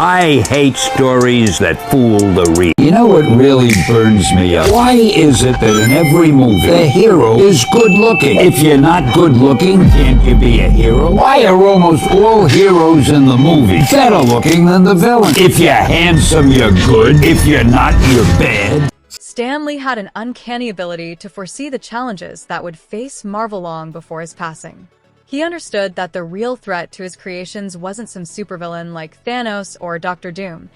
I hate stories that fool the reader. You know what really burns me up? Why is it that in every movie, the hero is good-looking? If you're not good-looking, can't you be a hero? Why are almost all heroes in the movie better-looking than the villain? If you're handsome, you're good. If you're not, you're bad. Stan Lee had an uncanny ability to foresee the challenges that would face Marvel long before his passing. He understood that the real threat to his creations wasn't some supervillain like Thanos or Doctor Doom.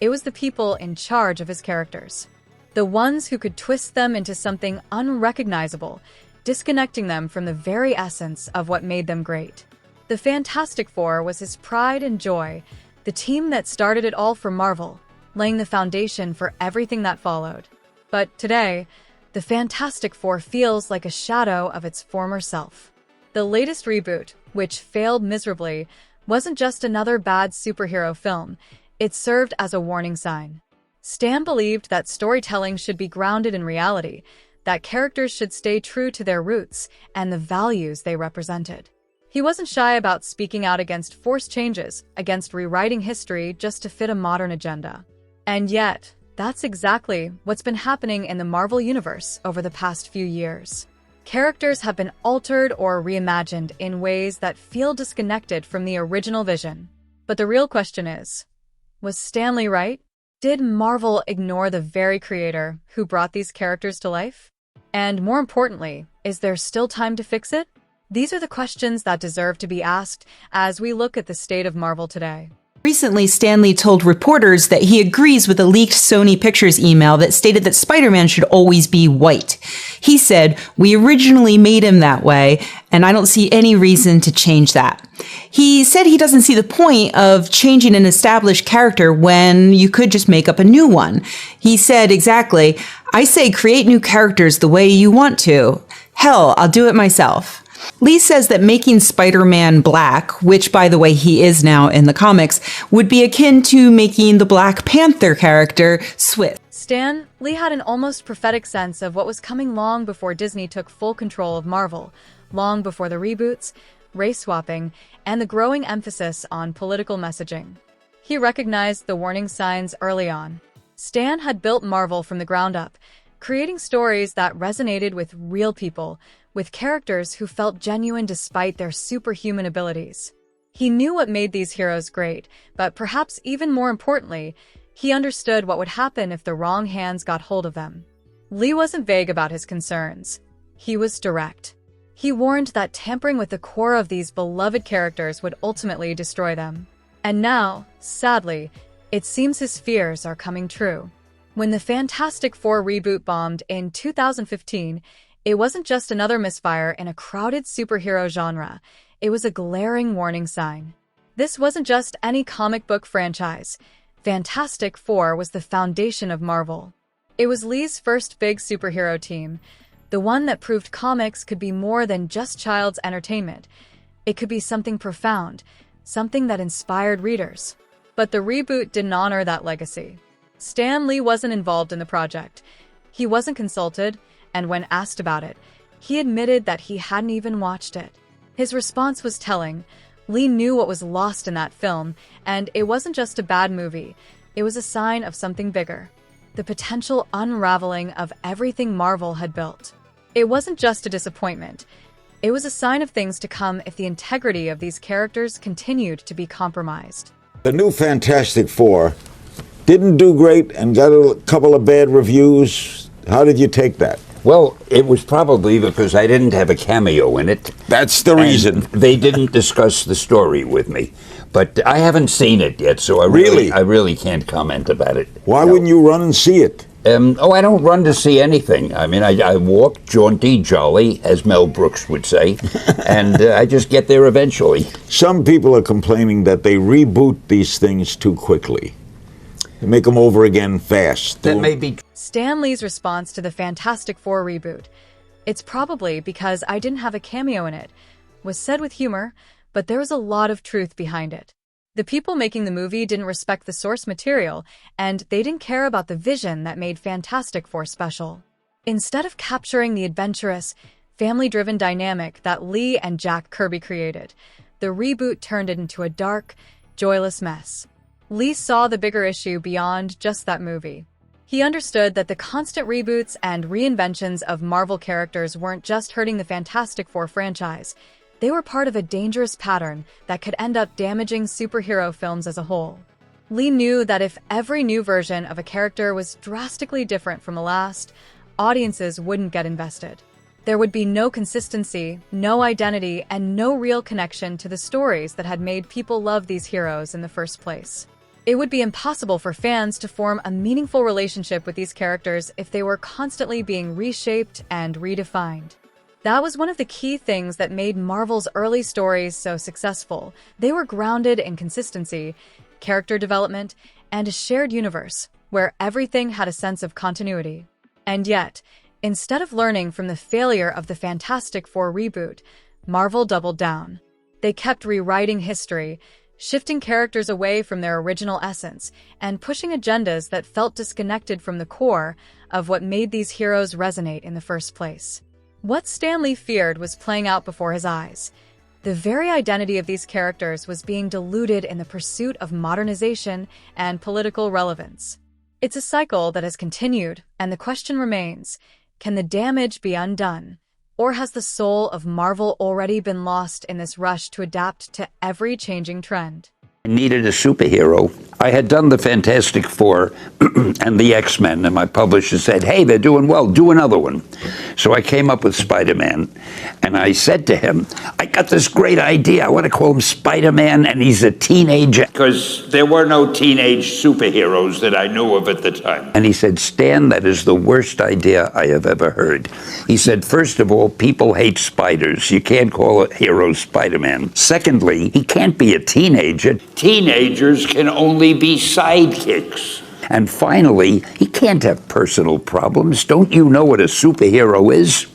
It was the people in charge of his characters. The ones who could twist them into something unrecognizable, disconnecting them from the very essence of what made them great. The Fantastic Four was his pride and joy, the team that started it all for Marvel, laying the foundation for everything that followed. But today, the Fantastic Four feels like a shadow of its former self. The latest reboot, which failed miserably, wasn't just another bad superhero film. It served as a warning sign. Stan believed that storytelling should be grounded in reality, that characters should stay true to their roots and the values they represented. He wasn't shy about speaking out against forced changes, against rewriting history just to fit a modern agenda. And yet, that's exactly what's been happening in the Marvel Universe over the past few years. Characters have been altered or reimagined in ways that feel disconnected from the original vision. But the real question is, was Stan Lee right? Did Marvel ignore the very creator who brought these characters to life? And more importantly, is there still time to fix it? These are the questions that deserve to be asked as we look at the state of Marvel today. Recently, Stan Lee told reporters that he agrees with a leaked Sony Pictures email that stated that Spider-Man should always be white. He said, "We originally made him that way, and I don't see any reason to change that." He said he doesn't see the point of changing an established character when you could just make up a new one. He said exactly, "I say create new characters the way you want to. Hell, I'll do it myself." Lee says that making Spider-Man black, which by the way he is now in the comics, would be akin to making the Black Panther character Swiss. Stan Lee had an almost prophetic sense of what was coming long before Disney took full control of Marvel, long before the reboots, race swapping, and the growing emphasis on political messaging. He recognized the warning signs early on. Stan had built Marvel from the ground up, creating stories that resonated with real people, with characters who felt genuine despite their superhuman abilities. He knew what made these heroes great, but perhaps even more importantly, he understood what would happen if the wrong hands got hold of them. Lee wasn't vague about his concerns. He was direct. He warned that tampering with the core of these beloved characters would ultimately destroy them. And now, sadly, it seems his fears are coming true. When the Fantastic Four reboot bombed in 2015, it wasn't just another misfire in a crowded superhero genre. It was a glaring warning sign. This wasn't just any comic book franchise. Fantastic Four was the foundation of Marvel. It was Lee's first big superhero team, the one that proved comics could be more than just child's entertainment. It could be something profound, something that inspired readers. But the reboot didn't honor that legacy. Stan Lee wasn't involved in the project. He wasn't consulted, and when asked about it, he admitted that he hadn't even watched it. His response was telling. Lee knew what was lost in that film, and it wasn't just a bad movie. It was a sign of something bigger, the potential unraveling of everything Marvel had built. It wasn't just a disappointment. It was a sign of things to come if the integrity of these characters continued to be compromised. The new Fantastic Four didn't do great and got a couple of bad reviews. How did you take that? Well, it was probably because I didn't have a cameo in it. That's the reason. They didn't discuss the story with me. But I haven't seen it yet, so I really can't comment about it. Why wouldn't you run and see it? I don't run to see anything. I mean, I walk jaunty, jolly, as Mel Brooks would say, and I just get there eventually. Some people are complaining that they reboot these things too quickly. They make them over again fast. That may be. Stan Lee's response to the Fantastic Four reboot, "It's probably because I didn't have a cameo in it," was said with humor, but there was a lot of truth behind it. The people making the movie didn't respect the source material, and they didn't care about the vision that made Fantastic Four special. Instead of capturing the adventurous, family-driven dynamic that Lee and Jack Kirby created, the reboot turned it into a dark, joyless mess. Lee saw the bigger issue beyond just that movie. He understood that the constant reboots and reinventions of Marvel characters weren't just hurting the Fantastic Four franchise. They were part of a dangerous pattern that could end up damaging superhero films as a whole. Lee knew that if every new version of a character was drastically different from the last, audiences wouldn't get invested. There would be no consistency, no identity, and no real connection to the stories that had made people love these heroes in the first place. It would be impossible for fans to form a meaningful relationship with these characters if they were constantly being reshaped and redefined. That was one of the key things that made Marvel's early stories so successful. They were grounded in consistency, character development, and a shared universe where everything had a sense of continuity. And yet, instead of learning from the failure of the Fantastic Four reboot, Marvel doubled down. They kept rewriting history, shifting characters away from their original essence, and pushing agendas that felt disconnected from the core of what made these heroes resonate in the first place. What Stan Lee feared was playing out before his eyes. The very identity of these characters was being diluted in the pursuit of modernization and political relevance. It's a cycle that has continued, and the question remains, can the damage be undone? Or has the soul of Marvel already been lost in this rush to adapt to every changing trend? I needed a superhero. I had done the Fantastic Four and the X-Men, and my publisher said, hey, they're doing well, do another one. So I came up with Spider-Man, and I said to him, I got this great idea. I want to call him Spider-Man, and he's a teenager. Because there were no teenage superheroes that I knew of at the time. And he said, Stan, that is the worst idea I have ever heard. He said, first of all, people hate spiders. You can't call a hero Spider-Man. Secondly, he can't be a teenager. Teenagers can only be sidekicks. And finally, he can't have personal problems. Don't you know what a superhero is?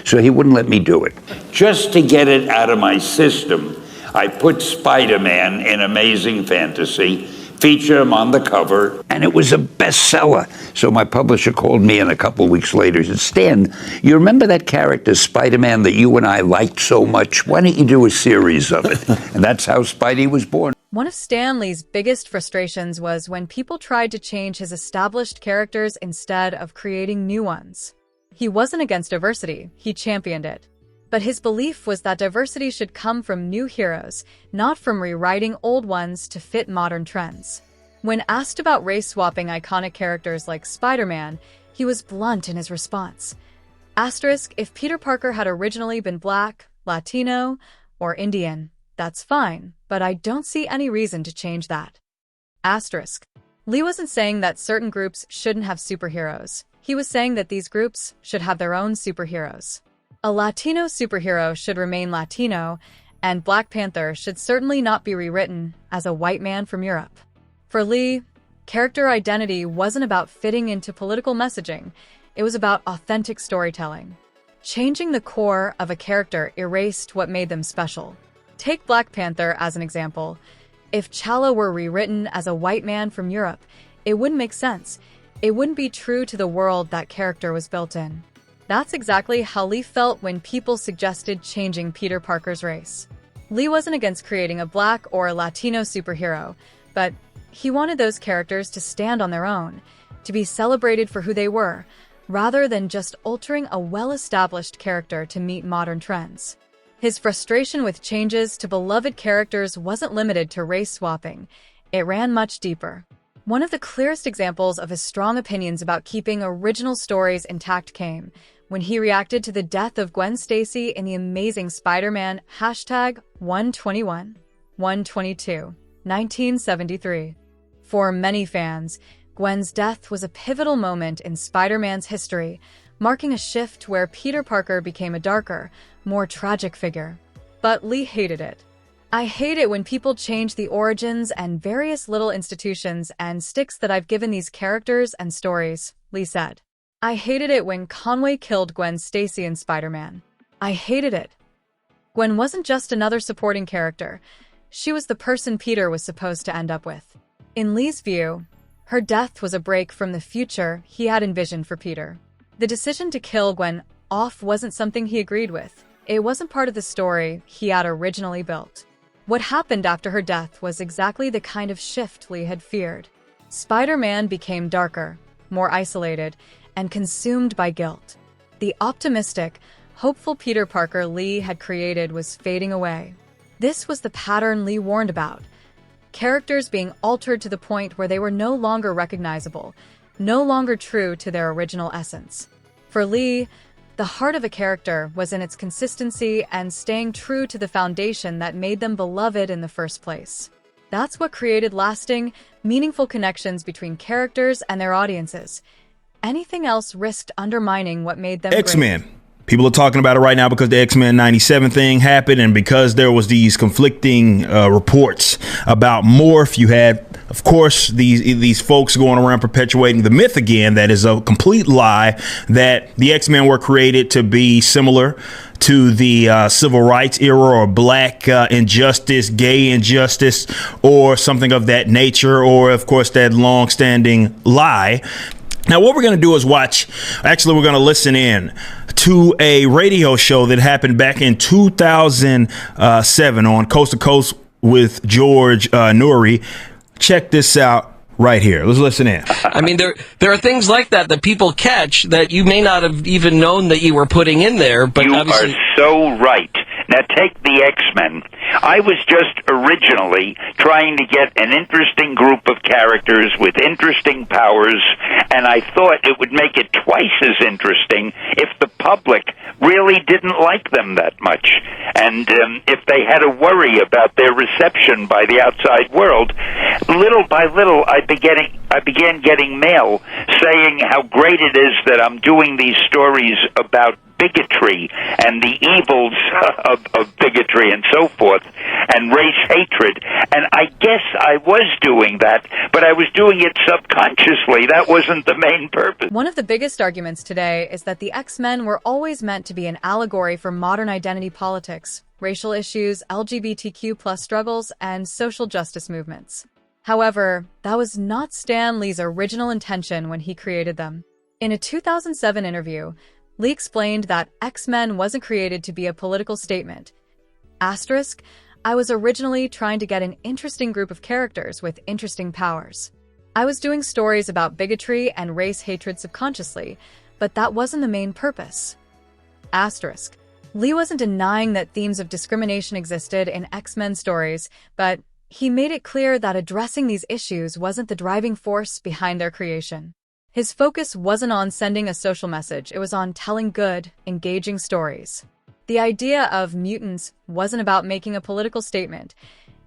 So he wouldn't let me do it. Just to get it out of my system, I put Spider-Man in Amazing Fantasy, featured him on the cover, and it was a bestseller. So my publisher called me in a couple weeks later and said, Stan, you remember that character, Spider-Man, that you and I liked so much? Why don't you do a series of it? And that's how Spidey was born. One of Stan Lee's biggest frustrations was when people tried to change his established characters instead of creating new ones. He wasn't against diversity, he championed it. But his belief was that diversity should come from new heroes, not from rewriting old ones to fit modern trends. When asked about race-swapping iconic characters like Spider-Man, he was blunt in his response. Asterisk, if Peter Parker had originally been Black, Latino, or Indian, that's fine, but I don't see any reason to change that. Asterisk. Lee wasn't saying that certain groups shouldn't have superheroes. He was saying that these groups should have their own superheroes. A Latino superhero should remain Latino, and Black Panther should certainly not be rewritten as a white man from Europe. For Lee, character identity wasn't about fitting into political messaging. It was about authentic storytelling. Changing the core of a character erased what made them special. Take Black Panther as an example. If T'Challa were rewritten as a white man from Europe, it wouldn't make sense. It wouldn't be true to the world that character was built in. That's exactly how Lee felt when people suggested changing Peter Parker's race. Lee wasn't against creating a Black or Latino superhero, but he wanted those characters to stand on their own, to be celebrated for who they were, rather than just altering a well-established character to meet modern trends. His frustration with changes to beloved characters wasn't limited to race swapping. It ran much deeper. One of the clearest examples of his strong opinions about keeping original stories intact came when he reacted to the death of Gwen Stacy in The Amazing Spider-Man #121, 122, 1973. For many fans, Gwen's death was a pivotal moment in Spider-Man's history, marking a shift where Peter Parker became a darker, more tragic figure. But Lee hated it. I hate it when people change the origins and various little institutions and sticks that I've given these characters and stories, Lee said. I hated it when Conway killed Gwen Stacy in Spider-Man. I hated it. Gwen wasn't just another supporting character. She was the person Peter was supposed to end up with. In Lee's view, her death was a break from the future he had envisioned for Peter. The decision to kill Gwen off wasn't something he agreed with. It wasn't part of the story he had originally built. What happened after her death was exactly the kind of shift Lee had feared. Spider-Man became darker, more isolated, and consumed by guilt. The optimistic, hopeful Peter Parker Lee had created was fading away. This was the pattern Lee warned about. Characters being altered to the point where they were no longer recognizable, no longer true to their original essence. For Lee, the heart of a character was in its consistency and staying true to the foundation that made them beloved in the first place. That's what created lasting, meaningful connections between characters and their audiences. Anything else risked undermining what made them X-Men. great. People are talking about it right now because the X-Men 97 thing happened, and because there was these conflicting reports about Morph. You had, of course, these folks going around perpetuating the myth again that is a complete lie, that the X-Men were created to be similar to the civil rights era or black injustice, gay injustice, or something of that nature, or, of course, that long-standing lie. Now, what we're going to do is we're going to listen in to a radio show that happened back in 2007 on Coast to Coast with George Nuri. Check this out right here. Let's listen in. I mean, there are things like that people catch that you may not have even known that you were putting in there. But you obviously are so right. Now, take the X-Men. I was just originally trying to get an interesting group of characters with interesting powers, and I thought it would make it twice as interesting if the public really didn't like them that much. And if they had to worry about their reception by the outside world, little by little I began getting mail saying how great it is that I'm doing these stories about bigotry and the evils of bigotry and so forth, and race hatred. And I guess I was doing that, but I was doing it subconsciously. That wasn't the main purpose. One of the biggest arguments today is that the X-Men were always meant to be an allegory for modern identity politics, racial issues, LGBTQ+ struggles, and social justice movements. However, that was not Stan Lee's original intention when he created them. In a 2007 interview, Lee explained that X-Men wasn't created to be a political statement. Asterisk, I was originally trying to get an interesting group of characters with interesting powers. I was doing stories about bigotry and race hatred subconsciously, but that wasn't the main purpose. Asterisk, Lee wasn't denying that themes of discrimination existed in X-Men stories, but he made it clear that addressing these issues wasn't the driving force behind their creation. His focus wasn't on sending a social message, it was on telling good, engaging stories. The idea of mutants wasn't about making a political statement,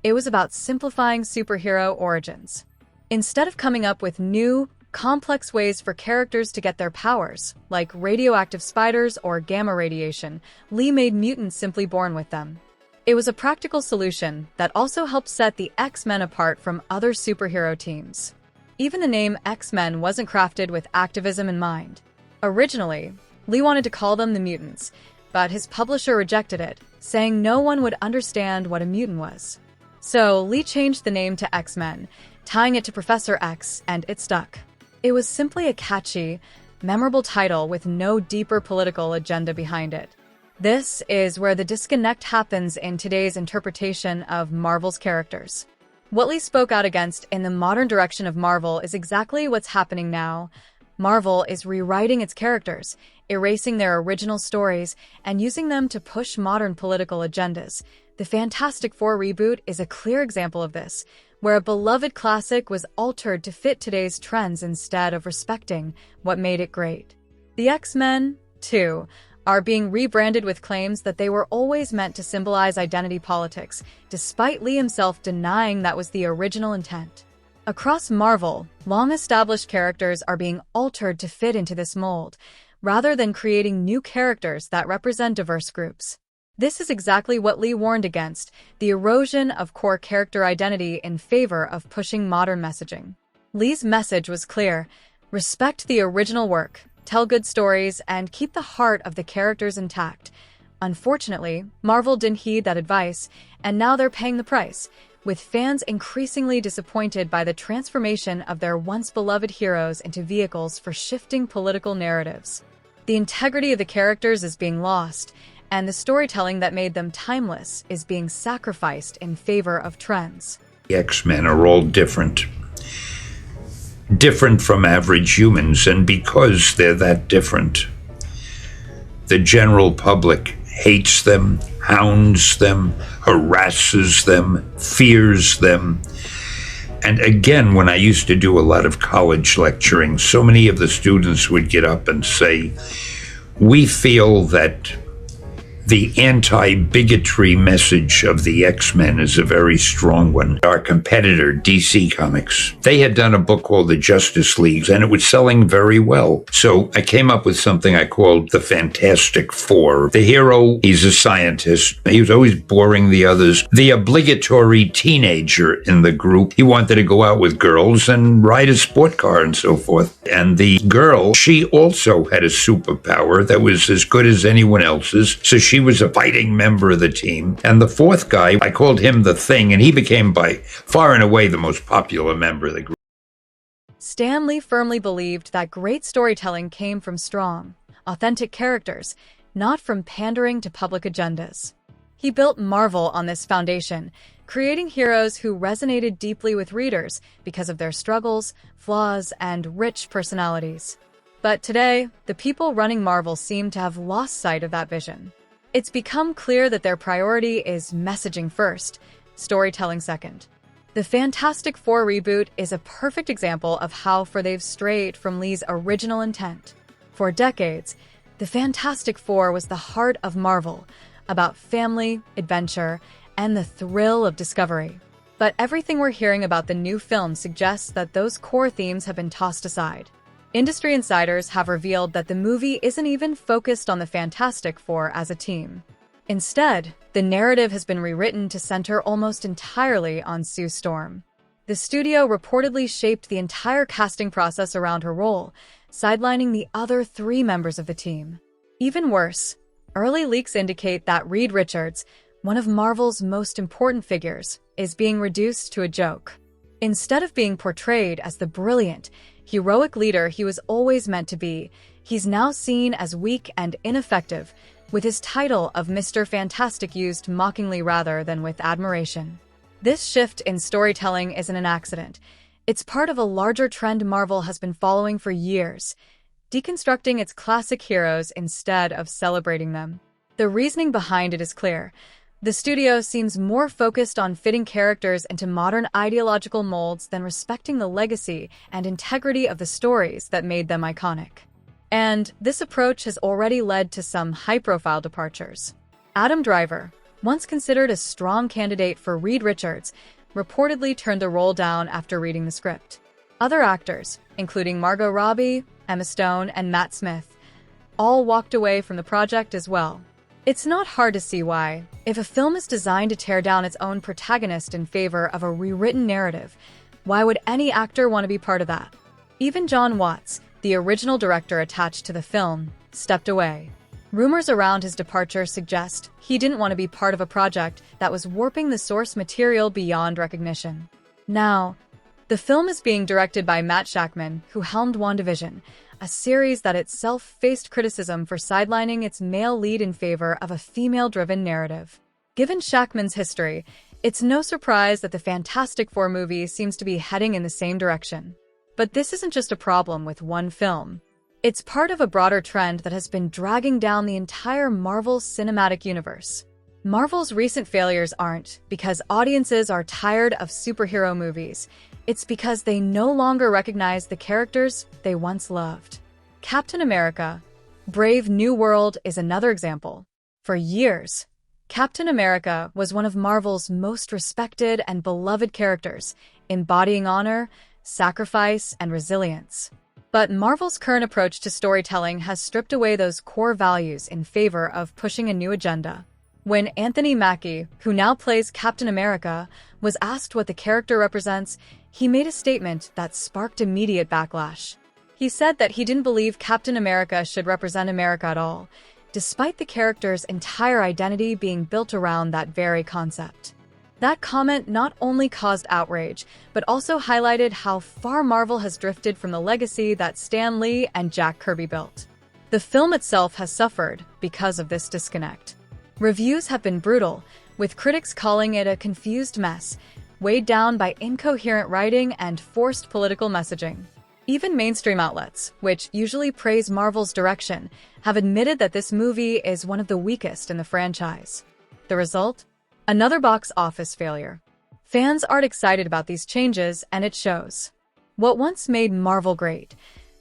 it was about simplifying superhero origins. Instead of coming up with new, complex ways for characters to get their powers, like radioactive spiders or gamma radiation, Lee made mutants simply born with them. It was a practical solution that also helped set the X-Men apart from other superhero teams. Even the name X-Men wasn't crafted with activism in mind. Originally, Lee wanted to call them the Mutants, but his publisher rejected it, saying no one would understand what a mutant was. So Lee changed the name to X-Men, tying it to Professor X, and it stuck. It was simply a catchy, memorable title with no deeper political agenda behind it. This is where the disconnect happens in today's interpretation of Marvel's characters. What Lee spoke out against in the modern direction of Marvel is exactly what's happening now. Marvel is rewriting its characters, erasing their original stories, and using them to push modern political agendas. The Fantastic Four reboot is a clear example of this, where a beloved classic was altered to fit today's trends instead of respecting what made it great. The X-Men, too, are being rebranded with claims that they were always meant to symbolize identity politics, despite Lee himself denying that was the original intent. Across Marvel, long-established characters are being altered to fit into this mold, rather than creating new characters that represent diverse groups. This is exactly what Lee warned against, the erosion of core character identity in favor of pushing modern messaging. Lee's message was clear: respect the original work, tell good stories, and keep the heart of the characters intact. Unfortunately, Marvel didn't heed that advice, and now they're paying the price, with fans increasingly disappointed by the transformation of their once-beloved heroes into vehicles for shifting political narratives. The integrity of the characters is being lost, and the storytelling that made them timeless is being sacrificed in favor of trends. The X-Men are all different. Different from average humans, and because they're that different, the general public hates them, hounds them, harasses them, fears them. And again, when I used to do a lot of college lecturing, so many of the students would get up and say, we feel that the anti-bigotry message of the X-Men is a very strong one. Our competitor, DC Comics, they had done a book called The Justice League, and it was selling very well. So I came up with something I called the Fantastic Four. The hero, he's a scientist. He was always boring the others. The obligatory teenager in the group, he wanted to go out with girls and ride a sport car and so forth. And the girl, she also had a superpower that was as good as anyone else's. So she was a fighting member of the team. And the fourth guy, I called him the Thing, and he became by far and away the most popular member of the group. Stan Lee firmly believed that great storytelling came from strong, authentic characters, not from pandering to public agendas. He built Marvel on this foundation, creating heroes who resonated deeply with readers because of their struggles, flaws, and rich personalities. But today, the people running Marvel seem to have lost sight of that vision. It's become clear that their priority is messaging first, storytelling second. The Fantastic Four reboot is a perfect example of how far they've strayed from Lee's original intent. For decades, the Fantastic Four was the heart of Marvel, about family, adventure, and the thrill of discovery. But everything we're hearing about the new film suggests that those core themes have been tossed aside. Industry insiders have revealed that the movie isn't even focused on the Fantastic Four as a team. Instead, the narrative has been rewritten to center almost entirely on Sue Storm. The studio reportedly shaped the entire casting process around her role, sidelining the other 3 members of the team. Even worse, early leaks indicate that Reed Richards, one of Marvel's most important figures, is being reduced to a joke. Instead of being portrayed as the brilliant, heroic leader he was always meant to be, he's now seen as weak and ineffective, with his title of Mr. Fantastic used mockingly rather than with admiration. This shift in storytelling isn't an accident. It's part of a larger trend Marvel has been following for years, deconstructing its classic heroes instead of celebrating them. The reasoning behind it is clear. The studio seems more focused on fitting characters into modern ideological molds than respecting the legacy and integrity of the stories that made them iconic. And this approach has already led to some high-profile departures. Adam Driver, once considered a strong candidate for Reed Richards, reportedly turned the role down after reading the script. Other actors, including Margot Robbie, Emma Stone, and Matt Smith, all walked away from the project as well. It's not hard to see why. If a film is designed to tear down its own protagonist in favor of a rewritten narrative, why would any actor want to be part of that? Even John Watts, the original director attached to the film, stepped away. Rumors around his departure suggest he didn't want to be part of a project that was warping the source material beyond recognition. Now, the film is being directed by Matt Shakman, who helmed WandaVision, a series that itself faced criticism for sidelining its male lead in favor of a female-driven narrative. Given Shakman's history, it's no surprise that the Fantastic Four movie seems to be heading in the same direction. But this isn't just a problem with one film. It's part of a broader trend that has been dragging down the entire Marvel Cinematic Universe. Marvel's recent failures aren't because audiences are tired of superhero movies. It's because they no longer recognize the characters they once loved. Captain America: Brave New World is another example. For years, Captain America was one of Marvel's most respected and beloved characters, embodying honor, sacrifice, and resilience. But Marvel's current approach to storytelling has stripped away those core values in favor of pushing a new agenda. When Anthony Mackie, who now plays Captain America, was asked what the character represents, he made a statement that sparked immediate backlash. He said that he didn't believe Captain America should represent America at all, despite the character's entire identity being built around that very concept. That comment not only caused outrage, but also highlighted how far Marvel has drifted from the legacy that Stan Lee and Jack Kirby built. The film itself has suffered because of this disconnect. Reviews have been brutal, with critics calling it a confused mess, weighed down by incoherent writing and forced political messaging. Even mainstream outlets, which usually praise Marvel's direction, have admitted that this movie is one of the weakest in the franchise. The result? Another box office failure. Fans aren't excited about these changes, and it shows. What once made Marvel great,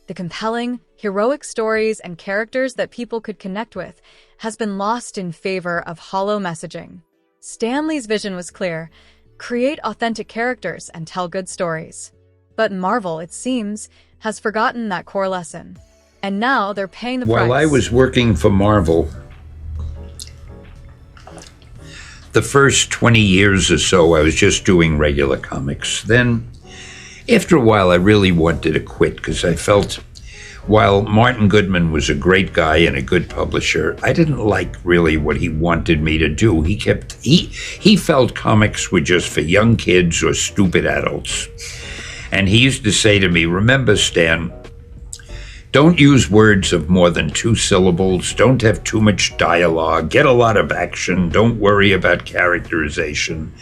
the compelling, heroic stories and characters that people could connect with, has been lost in favor of hollow messaging. Stan Lee's vision was clear: create authentic characters and tell good stories. But Marvel, it seems, has forgotten that core lesson. And now they're paying the price. While I was working for Marvel, the first 20 years or so, I was just doing regular comics. Then, after a while, I really wanted to quit because I felt, while Martin Goodman was a great guy and a good publisher, I didn't like really what he wanted me to do. He felt comics were just for young kids or stupid adults. And he used to say to me, remember, Stan, don't use words of more than 2 syllables. Don't have too much dialogue. Get a lot of action. Don't worry about characterization.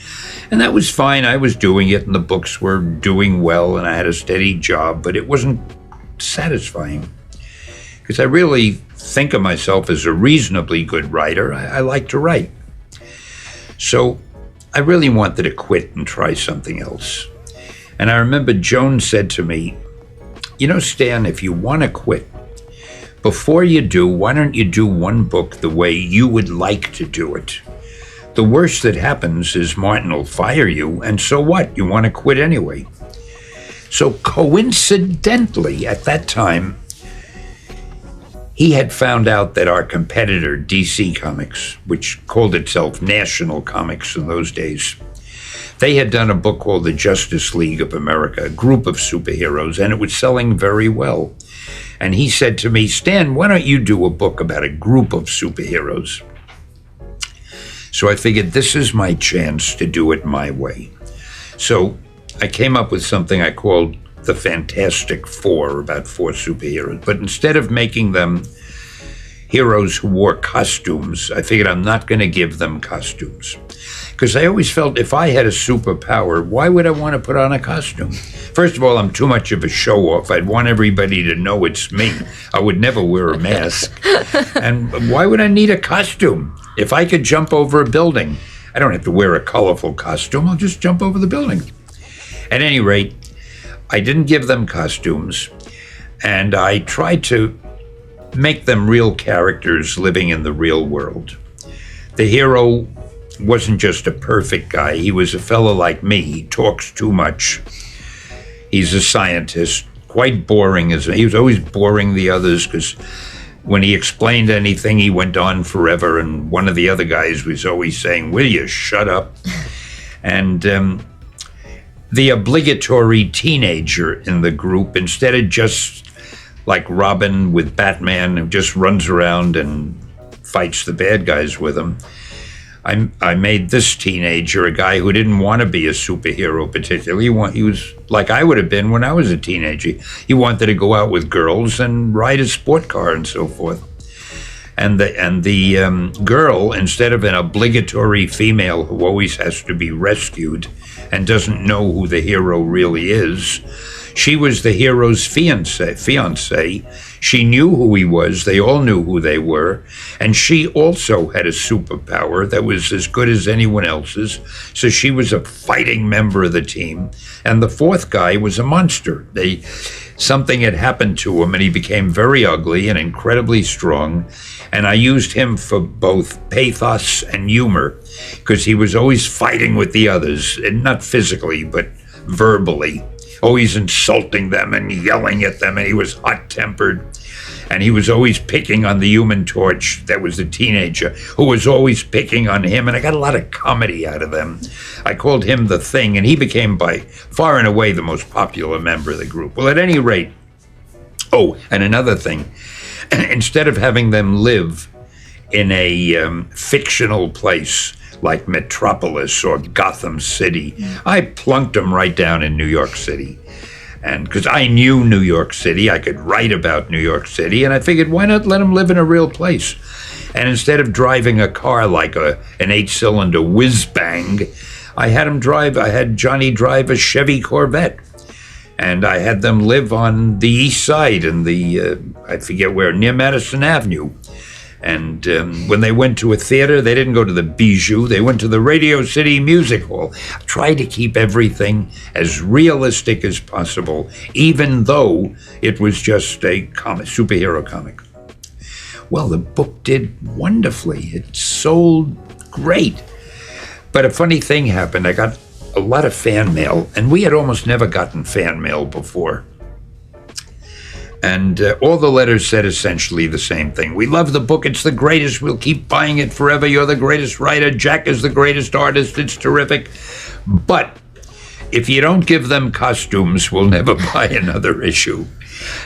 And that was fine. I was doing it, and the books were doing well, and I had a steady job, but it wasn't satisfying. Because I really think of myself as a reasonably good writer. I like to write. So I really wanted to quit and try something else. And I remember Joan said to me, you know, Stan, if you want to quit, before you do, why don't you do one book the way you would like to do it? The worst that happens is Martin will fire you, and so what? You want to quit anyway. So coincidentally, at that time, he had found out that our competitor, DC Comics, which called itself National Comics in those days, they had done a book called The Justice League of America, a group of superheroes, and it was selling very well. And he said to me, Stan, why don't you do a book about a group of superheroes? So I figured this is my chance to do it my way. So I came up with something I called the Fantastic Four, about 4 superheroes. But instead of making them heroes who wore costumes, I figured I'm not going to give them costumes. Because I always felt if I had a superpower, why would I want to put on a costume? First of all, I'm too much of a show-off. I'd want everybody to know it's me. I would never wear a mask. And why would I need a costume? If I could jump over a building, I don't have to wear a colorful costume. I'll just jump over the building. At any rate, I didn't give them costumes, and I tried to make them real characters living in the real world. The hero wasn't just a perfect guy. He was a fellow like me. He talks too much. He's a scientist, quite boring. He was always boring the others because when he explained anything, he went on forever. And one of the other guys was always saying, will you shut up? And the obligatory teenager in the group, instead of just like Robin with Batman, who just runs around and fights the bad guys with him, I made this teenager a guy who didn't want to be a superhero particularly. He was like I would have been when I was a teenager. He wanted to go out with girls and ride a sport car and so forth. And the girl, instead of an obligatory female who always has to be rescued and doesn't know who the hero really is, she was the hero's fiance. She knew who he was. They all knew who they were. And she also had a superpower that was as good as anyone else's. So she was a fighting member of the team. And the 4th guy was a monster. Something had happened to him, and he became very ugly and incredibly strong. And I used him for both pathos and humor, because he was always fighting with the others, and not physically, but verbally. Always insulting them and yelling at them, and he was hot-tempered. And he was always picking on the Human Torch, that was the teenager, who was always picking on him, and I got a lot of comedy out of them. I called him the Thing, and he became by far and away the most popular member of the group. Well, at any rate, and another thing, instead of having them live in a fictional place like Metropolis or Gotham City, I plunked them right down in New York City. And because I knew New York City, I could write about New York City, and I figured, why not let him live in a real place? And instead of driving a car like an 8-cylinder whiz-bang, I had Johnny drive a Chevy Corvette. And I had them live on the east side in I forget where, near Madison Avenue. And when they went to a theater, they didn't go to the Bijou, they went to the Radio City Music Hall. I tried to keep everything as realistic as possible, even though it was just a superhero comic. Well, the book did wonderfully. It sold great. But a funny thing happened. I got a lot of fan mail, and we had almost never gotten fan mail before. And all the letters said essentially the same thing. We love the book. It's the greatest. We'll keep buying it forever. You're the greatest writer. Jack is the greatest artist. It's terrific. But if you don't give them costumes, we'll never buy another issue.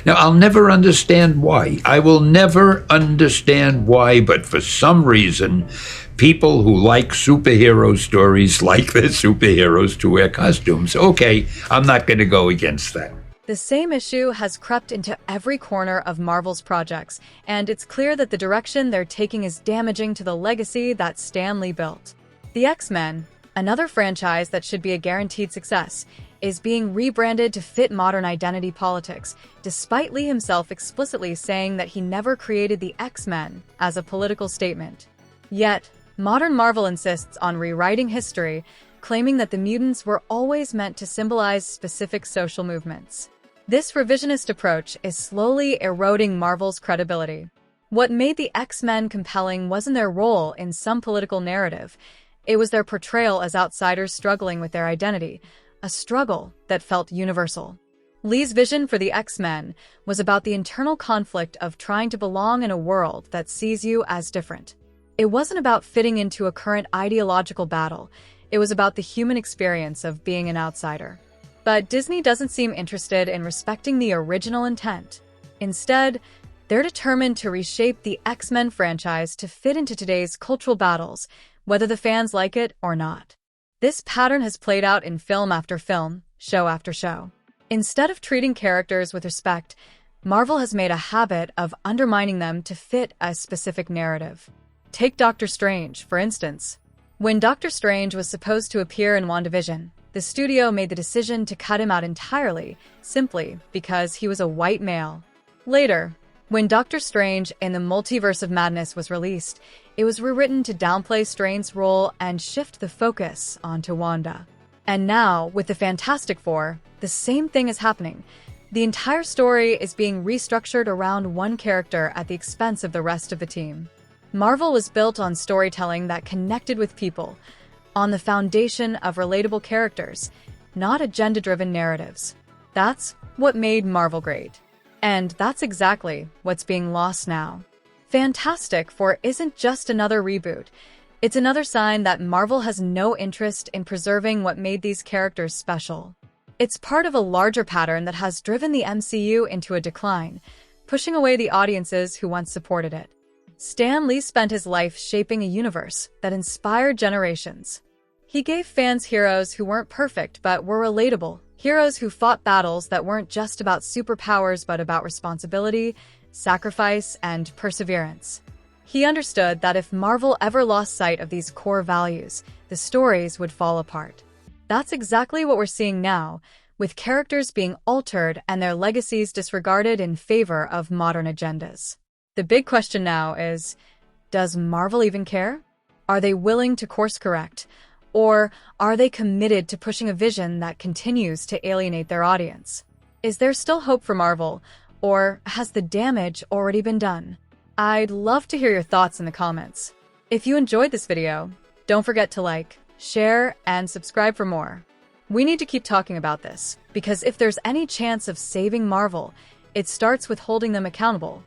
Now, I'll never understand why. I will never understand why, but for some reason, people who like superhero stories like their superheroes to wear costumes. Okay, I'm not going to go against that. The same issue has crept into every corner of Marvel's projects, and it's clear that the direction they're taking is damaging to the legacy that Stan Lee built. The X-Men, another franchise that should be a guaranteed success, is being rebranded to fit modern identity politics, despite Lee himself explicitly saying that he never created the X-Men as a political statement. Yet, modern Marvel insists on rewriting history, claiming that the mutants were always meant to symbolize specific social movements. This revisionist approach is slowly eroding Marvel's credibility. What made the X-Men compelling wasn't their role in some political narrative. It was their portrayal as outsiders struggling with their identity, a struggle that felt universal. Lee's vision for the X-Men was about the internal conflict of trying to belong in a world that sees you as different. It wasn't about fitting into a current ideological battle. It was about the human experience of being an outsider. But Disney doesn't seem interested in respecting the original intent. Instead, they're determined to reshape the X-Men franchise to fit into today's cultural battles, whether the fans like it or not. This pattern has played out in film after film, show after show. Instead of treating characters with respect, Marvel has made a habit of undermining them to fit a specific narrative. Take Doctor Strange, for instance. When Doctor Strange was supposed to appear in WandaVision, the studio made the decision to cut him out entirely, simply because he was a white male. Later, when Doctor Strange in the Multiverse of Madness was released, it was rewritten to downplay Strange's role and shift the focus onto Wanda. And now, with the Fantastic Four, the same thing is happening. The entire story is being restructured around one character at the expense of the rest of the team. Marvel was built on storytelling that connected with people, on the foundation of relatable characters, not agenda-driven narratives. That's what made Marvel great. And that's exactly what's being lost now. Fantastic Four isn't just another reboot. It's another sign that Marvel has no interest in preserving what made these characters special. It's part of a larger pattern that has driven the MCU into a decline, pushing away the audiences who once supported it. Stan Lee spent his life shaping a universe that inspired generations. He gave fans heroes who weren't perfect but were relatable, heroes who fought battles that weren't just about superpowers but about responsibility, sacrifice, and perseverance. He understood that if Marvel ever lost sight of these core values, the stories would fall apart. That's exactly what we're seeing now, with characters being altered and their legacies disregarded in favor of modern agendas. The big question now is, does Marvel even care? Are they willing to course correct? Or are they committed to pushing a vision that continues to alienate their audience? Is there still hope for Marvel, or has the damage already been done? I'd love to hear your thoughts in the comments. If you enjoyed this video, don't forget to like, share, and subscribe for more. We need to keep talking about this, because if there's any chance of saving Marvel, it starts with holding them accountable,